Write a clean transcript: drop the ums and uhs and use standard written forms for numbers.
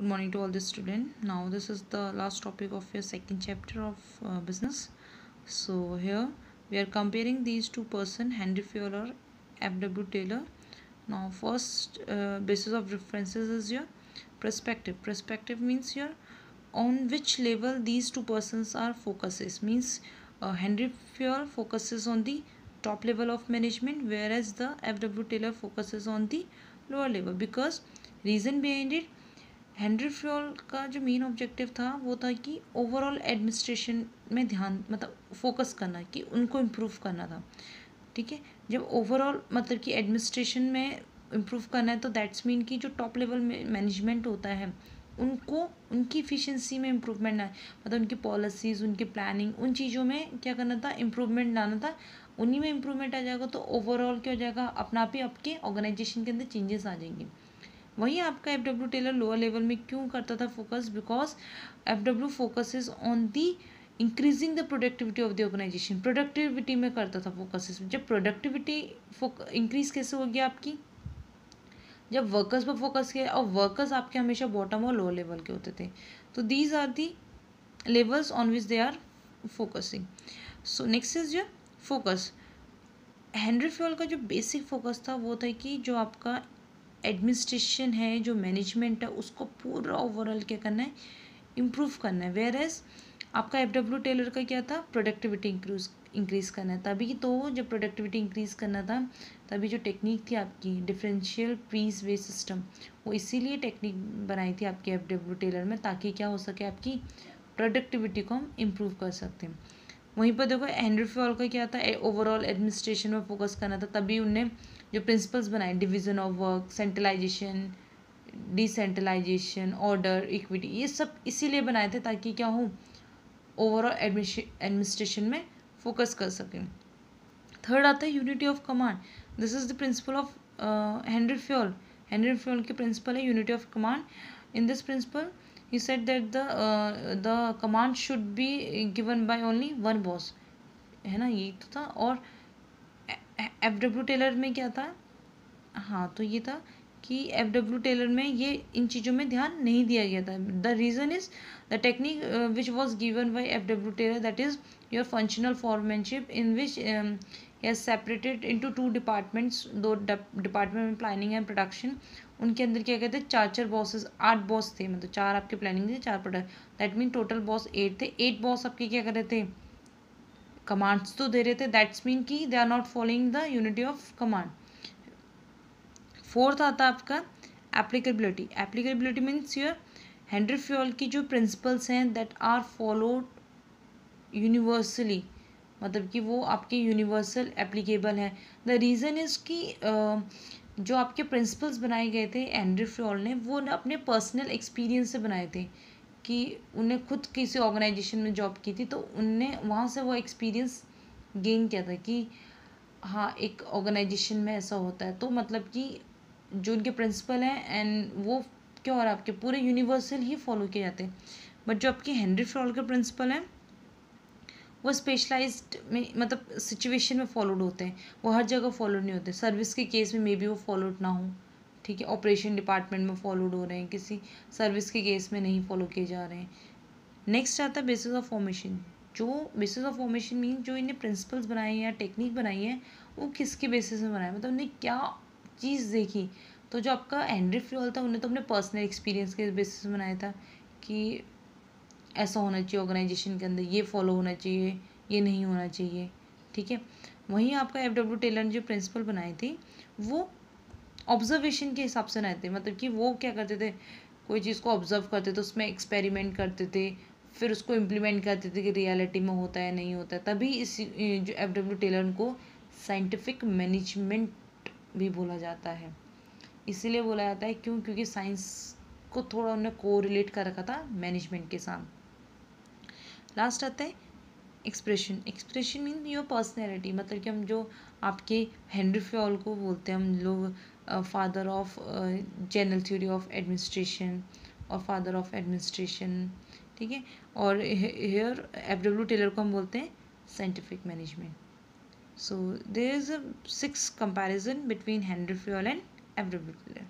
Good morning to all the students. Now this is the last topic of your second chapter of business. So here we are comparing these two person, Henry Fowler, F.W. Taylor. Now first basis of references is your perspective. Perspective means your on which level these two persons are focuses. Means Henry Fowler focuses on the top level of management, whereas the F.W. Taylor focuses on the lower level. Because reason behind it, Henry Fayol का जो main objective था वो था कि overall administration में ध्यान मतलब focus करना कि उनको इम्प्रूव करना था. ठीक है, जब ओवरऑल मतलब कि एडमिनिस्ट्रेशन में इम्प्रूव करना है तो दैट्स मीन कि जो टॉप लेवल में मैनेजमेंट होता है उनको उनकी इफ़िशियंसी में इम्प्रूवमेंट ना, मतलब उनकी पॉलिसीज़, उनकी प्लानिंग, उन चीज़ों में क्या करना था, इम्प्रूवमेंट लाना था. उन्हीं में इम्प्रूवमेंट आ जाएगा तो ओवरऑल क्या हो जाएगा, अपना आप ही आपके ऑर्गेनाइजेशन के अंदर चेंजेस आ जाएंगे. वहीं आपका F.W. टेलर लोअर लेवल में क्यों करता था focus, because F.W. Focuses on the increasing the productivity of the organisation. Productivity में करता था फोकस. जब प्रोडक्टिविटी इंक्रीज कैसे होगी आपकी, जब वर्कर्स पर फोकस किया, और वर्कर्स आपके हमेशा बॉटम और लोअर लेवल के होते थे. तो these are the levels on which they are focusing. So next is your focus. Henri Fayol का जो बेसिक फोकस था वो था कि जो आपका एडमिनिस्ट्रेशन है, जो मैनेजमेंट है, उसको पूरा ओवरऑल क्या करना है, इम्प्रूव करना है. वेयर एज आपका F.W. टेलर का क्या था, प्रोडक्टिविटी इंक्रीज़ करना है. तभी तो जब प्रोडक्टिविटी इंक्रीज़ करना था तभी जो टेक्निक थी आपकी डिफरेंशियल पीस वे सिस्टम, वो इसीलिए टेक्निक बनाई थी आपकी F.W. टेलर में, ताकि क्या हो सके, आपकी प्रोडक्टिविटी को हम इम्प्रूव कर सकते हैं. वहीं पर देखो हेनरी फ्योल का क्या था, ओवरऑल एडमिनिस्ट्रेशन में फोकस करना था. तभी उनने जो प्रिंसिपल्स बनाए, division of work, centralisation, decentralisation, order, equity, ये सब इसीलिए बनाए थे ताकि क्या हो, ओवरऑल एडमिनिस्ट्रेशन में फोकस कर सकें. थर्ड आता है unity of command. This is the principle of Henry Fayol. Henry Fayol की प्रिंसिपल है unity of command. In this principle he said that the command should be given by only one boss, है ना, यही तो था. और F.W. Taylor में क्या था, हाँ तो ये था कि F.W. टेलर में ये इन चीज़ों में ध्यान नहीं दिया गया था. The reason is the technique which was given by F.W. Taylor, that is your functional foremanship, in which has separated into two departments. दो डिपार्टमेंट में प्लानिंग एंड प्रोडक्शन. उनके अंदर क्या कहते हैं, चार बॉसेस, 8 बॉस थे, मतलब 4 आपके प्लानिंग थे, 4 product. That mean total boss 8 थे. 8 बॉस आपके क्या कर रहे थे, कमांड्स तो दे रहे थे. दैट्स मीन कि they are not following the unity of command. Fourth आता है आपका applicability. Applicability means your Henri Fayol की जो प्रिंसिपल्स हैं दैट आर फॉलोड यूनिवर्सली, मतलब कि वो आपके यूनिवर्सल एप्लीकेबल हैं. द रीज़न इज़ कि जो आपके प्रिंसिपल्स बनाए गए थे हेनरी फ्योल ने, वो अपने पर्सनल एक्सपीरियंस से बनाए थे कि उन्हें खुद किसी ऑर्गेनाइजेशन में जॉब की थी, तो उनने वहाँ से वो एक्सपीरियंस गेन किया था कि हाँ एक ऑर्गेनाइजेशन में ऐसा होता है. तो मतलब कि जो उनके प्रिंसिपल हैं एंड वो क्या हो रहा है, आपके पूरे यूनिवर्सल ही फॉलो किए जाते हैं. बट जो आपके हेनरी फ्योल के प्रिंसिपल हैं वो स्पेशलाइज्ड में, मतलब सिचुएशन में फॉलोड होते हैं, वो हर जगह फॉलोड नहीं होते. सर्विस के केस में मे बी वो फॉलोड ना हो, ठीक है, ऑपरेशन डिपार्टमेंट में फॉलोड हो रहे हैं, किसी सर्विस के केस में नहीं फॉलो किए जा रहे हैं. नेक्स्ट आता है बेसिस ऑफ फॉर्मेशन. जो बेसिस ऑफ फॉर्मेशन मीन जो इन्हें प्रिंसिपल्स बनाए हैं या टेक्निक बनाई है वो किसके बेसिस में बनाया, मतलब उन्हें क्या चीज़ देखी. तो जो आपका हेनरी फ्योल था उन्हें तो अपने पर्सनल एक्सपीरियंस के बेसिस में बनाया था कि ऐसा होना चाहिए ऑर्गेनाइजेशन के अंदर, ये फॉलो होना चाहिए, ये नहीं होना चाहिए, ठीक है. वहीं आपका F.W. टेलर ने जो प्रिंसिपल बनाए थे वो ऑब्जर्वेशन के हिसाब से बनाए थे. मतलब कि वो क्या करते थे, कोई चीज़ को ऑब्जर्व करते थे, उसमें एक्सपेरिमेंट करते थे, फिर उसको इम्प्लीमेंट करते थे कि रियलिटी में होता है नहीं होता है. तभी इस जो F.W. टेलर को साइंटिफिक मैनेजमेंट भी बोला जाता है. इसीलिए बोला जाता है क्योंकि साइंस को थोड़ा उन्होंने को रिलेट कर रखा था मैनेजमेंट के साथ. लास्ट आता है expression. Expression mean your personality, मतलब कि हम जो आपके हेनरी फ्योल को बोलते हैं हम लोग father of general theory of administration और फादर ऑफ एडमिनिस्ट्रेशन, ठीक है. और हेयर F.W. टेलर को हम बोलते हैं scientific management. So there is a 6 comparison between Henri Fayol and F.W. Taylor.